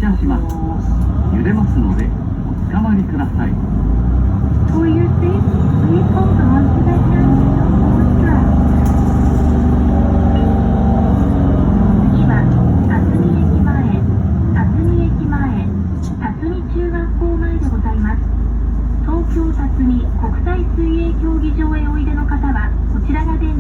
車します。揺れますのでおつかまりください。 For your safety, please hold on to the handle or strap. 次は辰巳駅前、辰巳駅前、辰巳中学校前でございます。東京辰巳国際水泳競技場へおいでの方はこちらが出